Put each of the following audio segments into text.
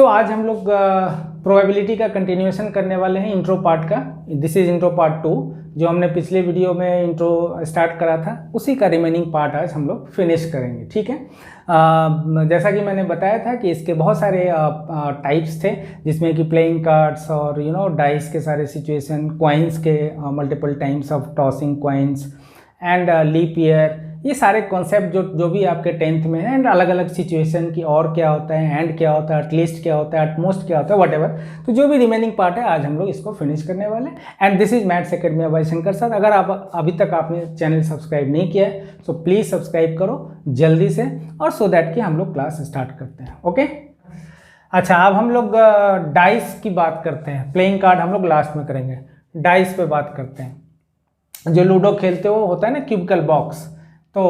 आज हम लोग प्रोबेबिलिटी का कंटिन्यूएशन करने वाले हैं इंट्रो पार्ट का। This is intro part 2। जो हमने पिछले वीडियो में इंट्रो स्टार्ट करा था उसी का रिमेनिंग पार्ट आज हम लोग फिनिश करेंगे। ठीक है। जैसा कि मैंने बताया था कि इसके बहुत सारे टाइप्स थे, जिसमें कि प्लेइंग कार्ड्स और डाइस के सारे सिचुएशन, कॉइन्स के multiple times of tossing coins and leap year, ये सारे कॉन्सेप्ट जो भी आपके 10th में है, एंड अलग अलग सिचुएशन की और क्या होता है, एंड क्या होता है, एटलीस्ट क्या होता है, एटमोस्ट क्या होता है, व्हाटएवर। तो जो भी रिमेनिंग पार्ट है आज हम लोग इसको फिनिश करने वाले हैं। And this is maths academy by Shankar sir. अगर आप अभी तक आपने चैनल सब्सक्राइब नहीं किया है तो प्लीज़ सब्सक्राइब करो जल्दी से, और सो दैट कि हम लोग क्लास स्टार्ट करते हैं। ओके। अच्छा, अब हम लोग डाइस की बात करते हैं। प्लेइंग कार्ड हम लोग लास्ट में करेंगे, डाइस पे बात करते हैं। जो लूडो खेलते हो होता है ना क्यूबिकल बॉक्स, तो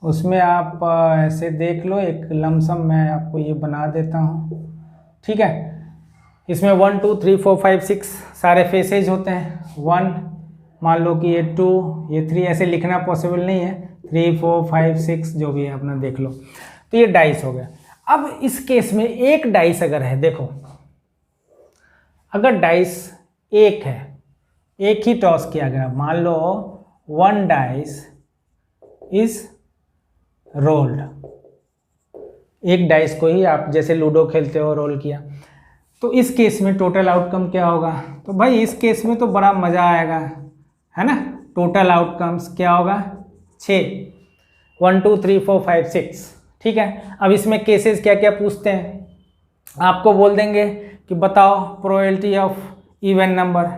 उसमें आप ऐसे देख लो, एक लमसम मैं आपको ये बना देता हूँ। ठीक है। इसमें 1 2 3 4 5 6 सारे फेसेज होते हैं। 1 मान लो कि ये 2, ये 3, ऐसे लिखना पॉसिबल नहीं है। 3 4 5 6 जो भी है अपना देख लो। तो ये डाइस हो गया। अब इस केस में एक डाइस अगर है, देखो अगर डाइस एक है, एक ही टॉस किया गया, मान लो 1 डाइस इज रोल्ड, एक डाइस को ही आप जैसे लूडो खेलते हो रोल किया, तो इस केस में टोटल आउटकम क्या होगा? तो भाई इस केस में तो बड़ा मज़ा आएगा, है ना। टोटल आउटकम्स क्या होगा? 6, 1 2 3 4 5 6। ठीक है। अब इसमें केसेस क्या क्या पूछते हैं, आपको बोल देंगे कि बताओ probability of even number.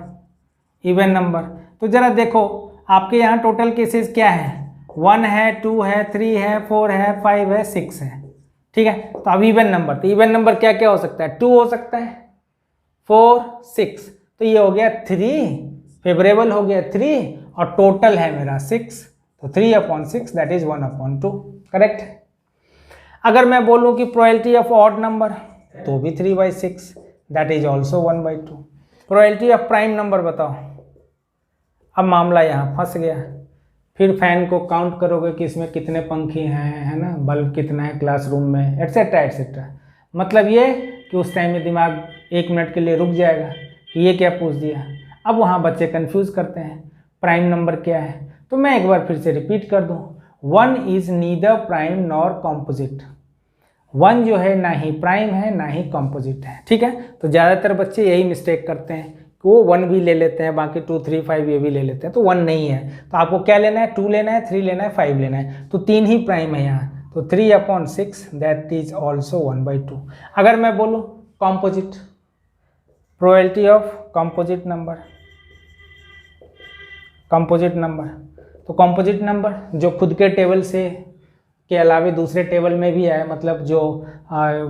Even number तो ज़रा देखो आपके यहाँ टोटल केसेस क्या है? 1 है, 2 है, 3 है, 4 है, 5 है, 6 है। ठीक है। तो अब इवन नंबर, तो इवन नंबर क्या क्या हो सकता है? 2 हो सकता है, 4 6, तो ये हो गया 3, फेवरेबल हो गया 3, और टोटल है मेरा 6, तो 3/6 दैट इज 1/2। करेक्ट। अगर मैं बोलूँ कि प्रोबेबिलिटी ऑफ ऑड नंबर, तो भी 3/6 that is also 1/2। Probability of prime number बताओ। अब मामला यहाँ फंस गया, फिर फैन को काउंट करोगे कि इसमें कितने पंखे हैं, है ना, बल्ब कितना है क्लासरूम में, एट्सेट्रा एट्सेट्रा। मतलब ये कि उस टाइम में दिमाग 1 मिनट के लिए रुक जाएगा कि ये क्या पूछ दिया। अब वहाँ बच्चे कंफ्यूज करते हैं प्राइम नंबर क्या है। तो मैं एक बार फिर से रिपीट कर दूँ, 1 is neither prime nor composite. 1 जो है ना ही प्राइम है ना ही कॉम्पोजिट है। ठीक है। तो ज़्यादातर बच्चे यही मिस्टेक करते हैं, वो 1 भी ले लेते हैं, बाकी 2 3 5 ये भी ले लेते हैं, तो 1 नहीं है। तो आपको क्या लेना है? 2 लेना है, 3 लेना है, 5 लेना है, तो 3 ही प्राइम है यहाँ, तो 3/6 दैट इज ऑल्सो 1/2। अगर मैं बोलूँ composite, probability of composite number, composite number, तो कॉम्पोजिट नंबर जो खुद के टेबल से के अलावे दूसरे टेबल में भी आए, मतलब जो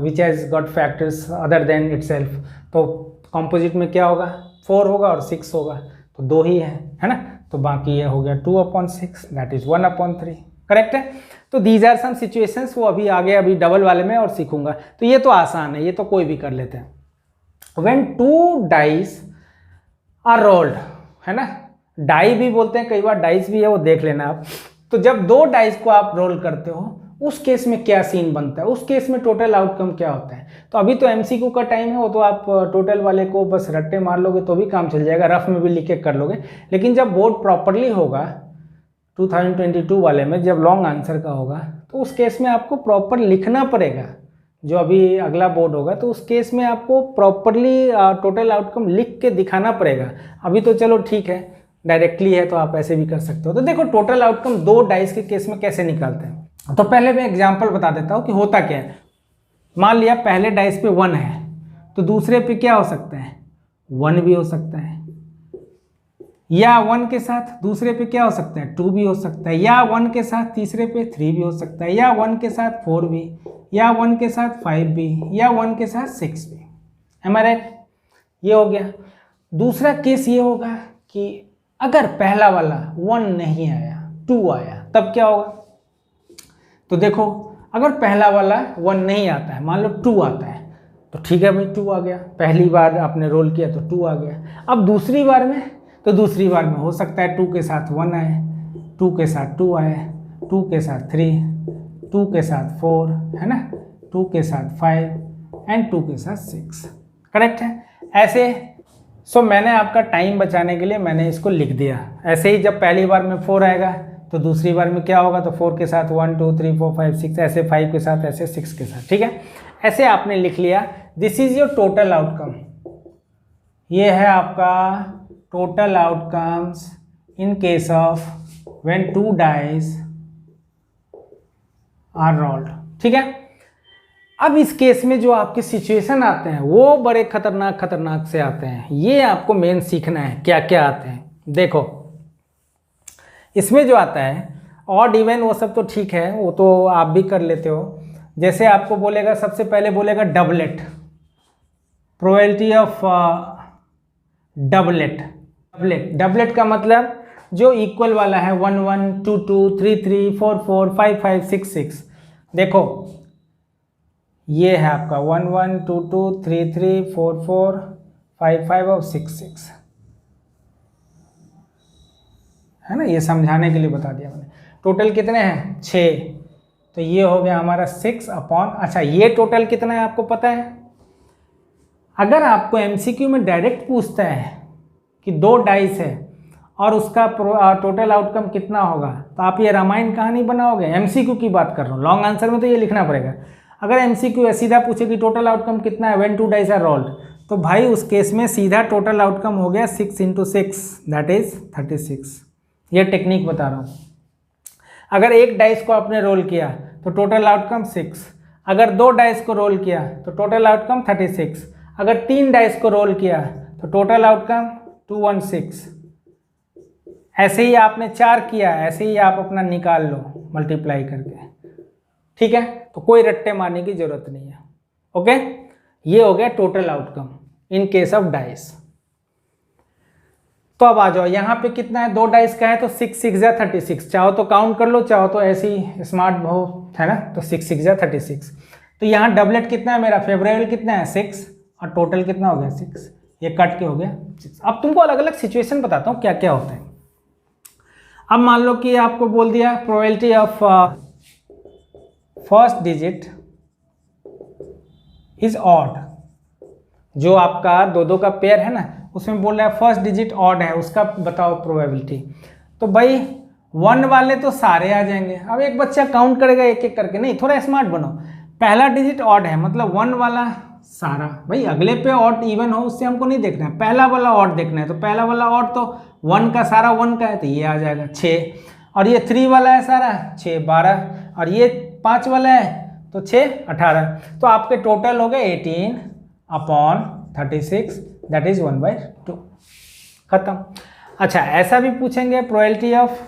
which has got factors other than itself, तो कॉम्पोजिट में क्या होगा? 4 होगा और 6 होगा, तो 2 ही है ना। तो बाकी ये हो गया 2/6 दैट इज 1/3। करेक्ट है। तो दीज आर सम सिचुएशंस, वो अभी आगे अभी डबल वाले में और सीखूंगा। तो ये तो आसान है, ये तो कोई भी कर लेते हैं। व्हेन 2 डाइस आर रोल्ड, है ना, डाई भी बोलते हैं कई बार, डाइस भी है, वो देख लेना आप। तो जब 2 डाइस को आप रोल करते हो उस केस में क्या सीन बनता है, उस केस में टोटल आउटकम क्या होता है। तो अभी तो एमसीक्यू का टाइम है, वो तो आप टोटल वाले को बस रट्टे मार लोगे तो भी काम चल जाएगा, रफ में भी लिख के कर लोगे। लेकिन जब बोर्ड प्रॉपरली होगा 2022 वाले में, जब लॉन्ग आंसर का होगा, तो उस केस में आपको प्रॉपर लिखना पड़ेगा। जो अभी अगला बोर्ड होगा तो उस केस में आपको प्रॉपरली टोटल आउटकम लिख के दिखाना पड़ेगा। अभी तो चलो ठीक है, डायरेक्टली है तो आप ऐसे भी कर सकते हो। तो देखो टोटल आउटकम 2 डाइस के केस में कैसे निकालते हैं। तो पहले मैं एग्जांपल बता देता हूँ कि होता क्या है। मान लिया पहले डाइस पे 1 है, तो दूसरे पे क्या हो सकता है? 1 भी हो सकता है, या 1 के साथ दूसरे पे क्या हो सकता है? 2 भी हो सकता है, या 1 के साथ तीसरे पे 3 भी हो सकता है, या 1 के साथ 4 भी, या 1 के साथ 5 भी, या 1 के साथ 6 भी। एम आई राइट? ये हो गया। दूसरा केस ये होगा कि अगर पहला वाला 1 नहीं आया, 2 आया, तब क्या होगा? तो देखो अगर पहला वाला 1 नहीं आता है, मान लो 2 आता है, तो ठीक है भाई 2 आ गया, पहली बार आपने रोल किया तो 2 आ गया। अब दूसरी बार में, तो दूसरी बार में हो सकता है 2 के साथ 1 आए, 2 के साथ 2 आए, 2 के साथ 3, 2 के साथ 4, है ना, 2 के साथ 5 एंड 2 के साथ 6। करेक्ट है। ऐसे मैंने आपका टाइम बचाने के लिए मैंने इसको लिख दिया। ऐसे ही जब पहली बार में 4 आएगा तो दूसरी बार में क्या होगा, तो 4 के साथ 1 2 3 4 5 6, ऐसे 5 के साथ, ऐसे 6 के साथ। ठीक है, ऐसे आपने लिख लिया। This is your total outcome. ये है आपका total outcomes in case of when 2 dice are rolled. ठीक है, अब इस केस में जो आपके सिचुएशन आते हैं वो बड़े खतरनाक से आते हैं। ये आपको मेन सीखना है क्या क्या आते हैं। देखो इसमें जो आता है ऑड इवन वो सब तो ठीक है, वो तो आप भी कर लेते हो। जैसे आपको बोलेगा, सबसे पहले बोलेगा डबलेट, प्रोबेबिलिटी ऑफ डबलेट का मतलब जो इक्वल वाला है 1 1 2 2 3 3 4 4 5 5 6 6। देखो ये है आपका 1 1 2 2 3 3 4 4 5 5 और 6 6 है ना। ये समझाने के लिए बता दिया मैंने। टोटल कितने हैं 6, तो ये हो गया हमारा 6 अपॉन, अच्छा ये टोटल कितना है आपको पता है। अगर आपको एमसीक्यू में डायरेक्ट पूछता है कि 2 डाइस है और उसका टोटल आउटकम कितना होगा, तो आप ये रामायण कहानी बनाओगे। एमसीक्यू की बात कर रहा हूँ, लॉन्ग आंसर में तो ये लिखना पड़ेगा। अगर एमसीक्यू सीधा पूछे कि टोटल आउटकम कितना है व्हेन 2 डाइस आर रोल्ड, तो भाई उस केस में सीधा टोटल आउटकम हो गया 6 × 6 दैट इज 36। ये टेक्निक बता रहा हूँ। अगर एक डाइस को आपने रोल किया तो टोटल आउटकम 6, अगर 2 डाइस को रोल किया तो टोटल आउटकम 36, अगर 3 डाइस को रोल किया तो टोटल आउटकम 216। ऐसे ही आपने 4 किया, ऐसे ही आप अपना निकाल लो मल्टीप्लाई करके। ठीक है, तो कोई रट्टे मारने की जरूरत नहीं है। ओके, ये हो गया total outcome in case of dice. तो अब आ जाओ, यहाँ पे कितना है, 2 डाइस का है तो 6 6 जा 36। चाहो तो काउंट कर लो, चाहो तो ऐसे ही स्मार्ट भाव है ना, तो 6 6 जा 36। तो यहाँ डबलेट कितना है मेरा, फेवरेबल कितना है 6 और टोटल कितना हो गया 6। ये कट के हो गया 6। अब तुमको अलग अलग सिचुएशन बताता हूँ क्या क्या होता है। अब मान लो कि आपको बोल दिया probability of first digit is odd, जो आपका 2 का पेयर है ना, उसमें बोल रहा है फर्स्ट डिजिट ऑड है, उसका बताओ प्रोबेबिलिटी। तो भाई 1 वाले तो सारे आ जाएंगे। अब एक बच्चा काउंट करेगा एक एक करके, नहीं थोड़ा स्मार्ट बनो। पहला डिजिट ऑड है मतलब 1 वाला सारा, भाई अगले पे ऑड इवन हो उससे हमको नहीं देखना है, पहला वाला ऑड देखना है। तो पहला वाला ऑड तो 1 का सारा 1 का है, तो ये आ जाएगा 6। और ये 3 वाला है सारा 6 12, और ये 5 वाला है तो 6 18। तो आपके टोटल हो गए 18 अपॉन 36 दैट इज 1/2। खत्म। अच्छा ऐसा भी पूछेंगे probability of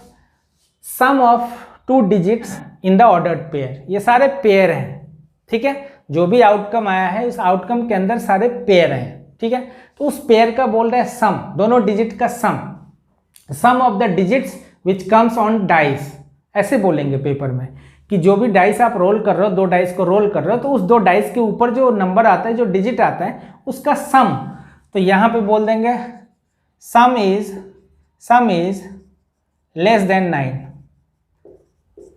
sum of 2 digits in the ordered pair. ये सारे पेयर हैं, ठीक है, जो भी आउटकम आया है उस आउटकम के अंदर सारे पेयर हैं, ठीक है। तो उस पेयर का बोल रहा है सम, दोनों डिजिट का sum of the digits which comes on dice. ऐसे बोलेंगे पेपर में कि जो भी डाइस आप रोल कर रहे हो, 2 डाइस को रोल कर रहे हो, तो उस 2 डाइस के ऊपर जो नंबर आता है, जो डिजिट आता है, उसका सम। तो यहाँ पे बोल देंगे सम इज लेस देन 9।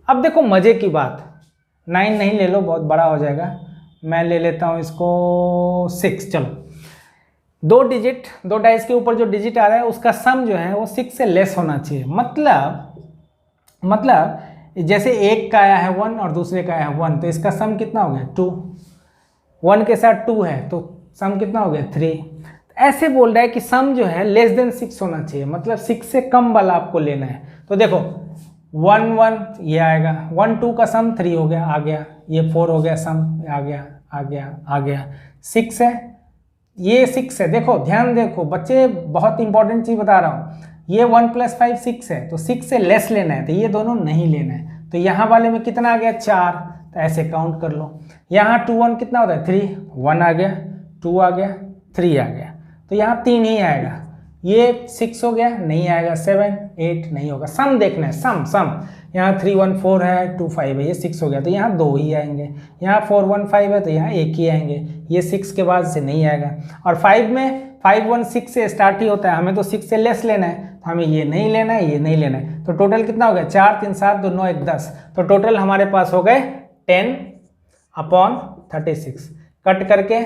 अब देखो मजे की बात, 9 नहीं ले लो, बहुत बड़ा हो जाएगा, मैं ले लेता हूँ इसको 6। चलो 2 डाइस के ऊपर जो डिजिट आ रहा है उसका सम जो है वो 6 से लेस होना चाहिए। मतलब जैसे एक का आया है 1 और दूसरे का आया है 1, तो इसका सम कितना हो गया 2। 1 के साथ 2 है तो सम कितना हो गया 3। ऐसे बोल रहा है कि सम जो है लेस देन 6 होना चाहिए, मतलब 6 से कम वाला आपको लेना है। तो देखो 1 1 ये आएगा, 1 2 का सम 3 हो गया, आ गया, ये 4 हो गया, सम आ गया 6 है, ये 6 है। देखो ध्यान देखो बच्चे, बहुत इंपॉर्टेंट चीज़ बता रहा हूँ, ये 1 + 5 6 है, तो 6 से लेस लेना है, तो ये दोनों नहीं लेना है। तो यहाँ वाले में कितना आ गया 4, तो ऐसे काउंट कर लो। यहाँ 2 1 कितना होता है 3, 1 आ गया, 2 आ गया, 3 आ गया, तो यहाँ 3 ही आएगा। ये 6 हो गया, नहीं आएगा, 7 8 नहीं होगा। सम देखना है, सम यहाँ 3 1 4 है, 2 5 है, ये 6 हो गया, तो यहाँ 2 ही आएंगे। यहाँ 4 1 5 है, तो यहाँ 1 ही आएंगे, ये 6 के बाद से नहीं आएगा। और 5 में 5 1 6 से स्टार्ट ही होता है, हमें तो 6 से लेस लेना है, तो हमें ये नहीं लेना है, ये नहीं लेना है। तो टोटल कितना हो गया 4 3 7 2 9 1 10। तो टोटल हमारे पास हो गए 10 अपॉन 36, कट करके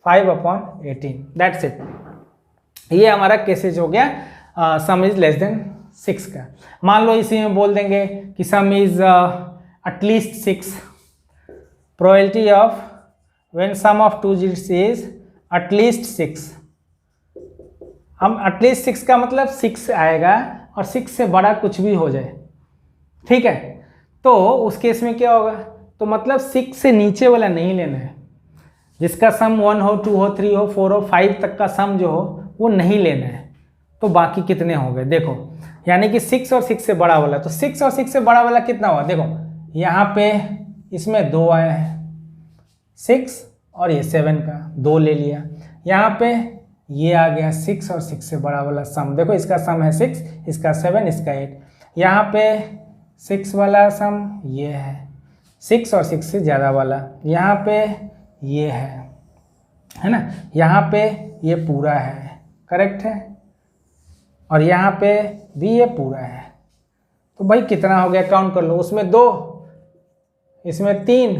5/18, दैट्स इट। ये हमारा केसेज हो गया सम इज लेस देन 6 का। मान लो इसी में बोल देंगे कि sum is at least 6, probability of when sum of two digits is at least 6। हम एटलीस्ट 6 का मतलब 6 आएगा और 6 से बड़ा कुछ भी हो जाए, ठीक है। तो उस केस में क्या होगा, तो मतलब 6 से नीचे वाला नहीं लेना है, जिसका सम 1 हो, 2 हो, 3 हो, 4 हो, 5 तक का सम जो हो वो नहीं लेना है। तो बाकी कितने हो गए देखो, यानी कि 6 और 6 से बड़ा वाला, तो 6 और 6 से बड़ा वाला कितना हुआ देखो, यहाँ पे इसमें 2 आया है, 6 और ये 7 का 2 ले लिया, यहाँ पे ये आ गया 6 और 6 से बड़ा वाला सम, देखो इसका सम है 6, इसका 7, इसका 8, यहाँ पे 6 वाला सम ये है, 6 और 6 से ज़्यादा वाला यहाँ पे ये है ना, यहाँ पे ये पूरा है, करेक्ट है, और यहाँ पे भी ये पूरा है। तो भाई कितना हो गया, काउंट कर लो, उसमें 2, इसमें 3,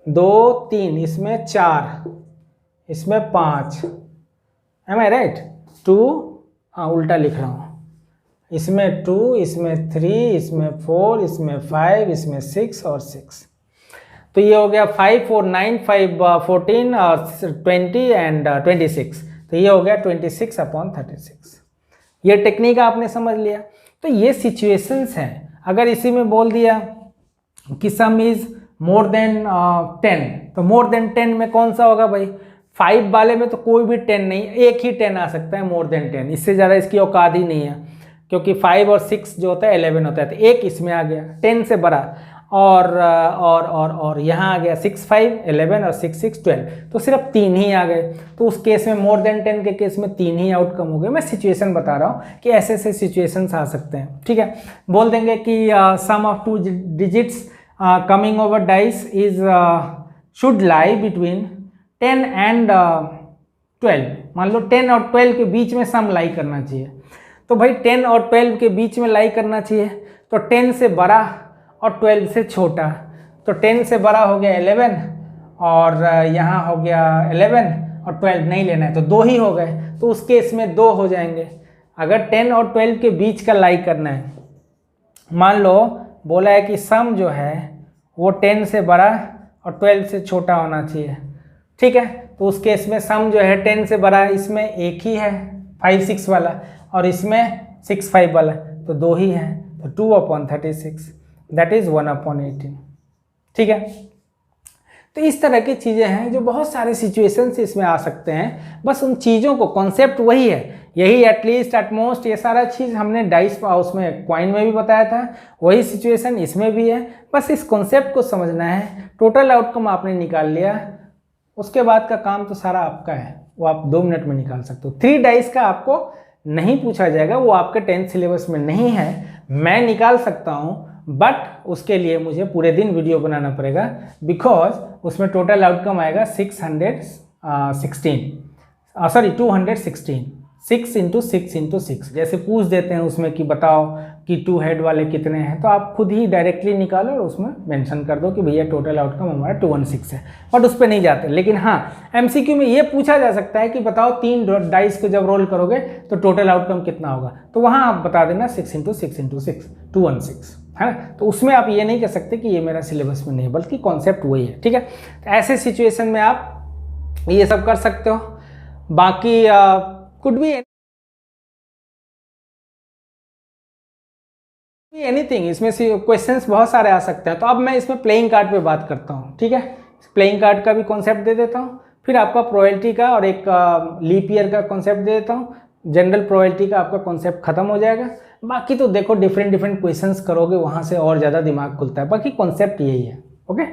2 3, इसमें 4, इसमें 5, एम आई राइट, 2, हाँ उल्टा लिख रहा हूँ, इसमें 2, इसमें 3, इसमें 4, इसमें 5, इसमें 6 और 6। तो ये हो गया 5 4 9 5 14 और 20 एंड 26, तो ये हो गया 26/36। ये टेक्निक आपने समझ लिया। तो ये सिचुएशंस हैं। अगर इसी में बोल दिया कि सम इज मोर देन 10, तो मोर देन 10 में कौन सा होगा भाई, 5 वाले में तो कोई भी 10 नहीं, एक ही 10 आ सकता है मोर देन 10, इससे ज़्यादा इसकी औकात ही नहीं है, क्योंकि 5 और 6 जो होता है 11 होता है, तो एक इसमें आ गया 10 से बड़ा, और यहाँ आ गया 6 5 11 और 6 6 12, तो सिर्फ 3 ही आ गए। तो उस केस में मोर देन 10 के केस में 3 ही आउटकम हो गए। मैं सिचुएशन बता रहा हूँ कि ऐसे ऐसे सिचुएशंस आ सकते हैं, ठीक है। बोल देंगे कि sum of two digits coming over dice is should lie between 10 and 12। मान लो 10 और 12 के बीच में सम लाई करना चाहिए। तो भाई 10 और 12 के बीच में लाई करना चाहिए, तो 10 से बड़ा और 12 से छोटा, तो 10 से बड़ा हो गया 11 और यहाँ हो गया 11 और 12 नहीं लेना है, तो 2 ही हो गए, तो उस केस में 2 हो जाएंगे। अगर 10 और 12 के बीच का लाई करना है, मान लो बोला है कि सम जो है वो 10 से बड़ा और 12 से छोटा होना चाहिए, ठीक है। तो उस केस में सम जो है 10 से बड़ा, इसमें एक ही है 5 6 वाला, और इसमें 6 5 वाला, तो 2 ही है, तो 2/36, दैट इज 1/18, ठीक है। तो इस तरह की चीज़ें हैं जो बहुत सारे सिचुएशंस इसमें आ सकते हैं। बस उन चीज़ों को, कॉन्सेप्ट वही है, यही एटलीस्ट एटमोस्ट ये सारा चीज़ हमने डाइस उसमें क्वाइन में भी बताया था, वही सिचुएशन इसमें भी है। बस इस कॉन्सेप्ट को समझना है, टोटल आउटकम आपने निकाल लिया, उसके बाद का काम तो सारा आपका है, वो आप 2 मिनट में निकाल सकते हो। 3 डाइस का आपको नहीं पूछा जाएगा, वो आपके 10th सिलेबस में नहीं है, मैं निकाल सकता हूँ, बट उसके लिए मुझे पूरे दिन वीडियो बनाना पड़ेगा, बिकॉज उसमें टोटल आउटकम आएगा 216, 6 × 6 × 6। जैसे पूछ देते हैं उसमें कि बताओ कि 2 हेड वाले कितने हैं, तो आप खुद ही डायरेक्टली निकालो और उसमें मेंशन कर दो कि भैया टोटल आउटकम हमारा 216 है, बट उस पर नहीं जाते। लेकिन हाँ, MCQ में ये पूछा जा सकता है कि बताओ 3 डाइस को जब रोल करोगे तो टोटल आउटकम कितना होगा, तो वहाँ आप बता देना 6 × 6 × 6 216, है ना। तो उसमें आप ये नहीं कह सकते कि ये मेरा सिलेबस में नहीं है, बल्कि कॉन्सेप्ट वही है, ठीक है। तो ऐसे सिचुएशन में आप ये सब कर सकते हो। बाकी कुड बी एनीथिंग, इसमें से क्वेश्चंस बहुत सारे आ सकते हैं। तो अब मैं इसमें प्लेइंग कार्ड पे बात करता हूँ, ठीक है। प्लेइंग कार्ड का भी कॉन्सेप्ट दे देता हूँ, फिर आपका प्रोबेबिलिटी का और एक लीप ईयर का कॉन्सेप्ट दे देता हूँ। जनरल प्रोबेबिलिटी का आपका कॉन्सेप्ट खत्म हो जाएगा। बाकी तो देखो डिफरेंट क्वेश्चंस करोगे, वहाँ से और ज़्यादा दिमाग खुलता है, बाकी कॉन्सेप्ट यही है, ओके।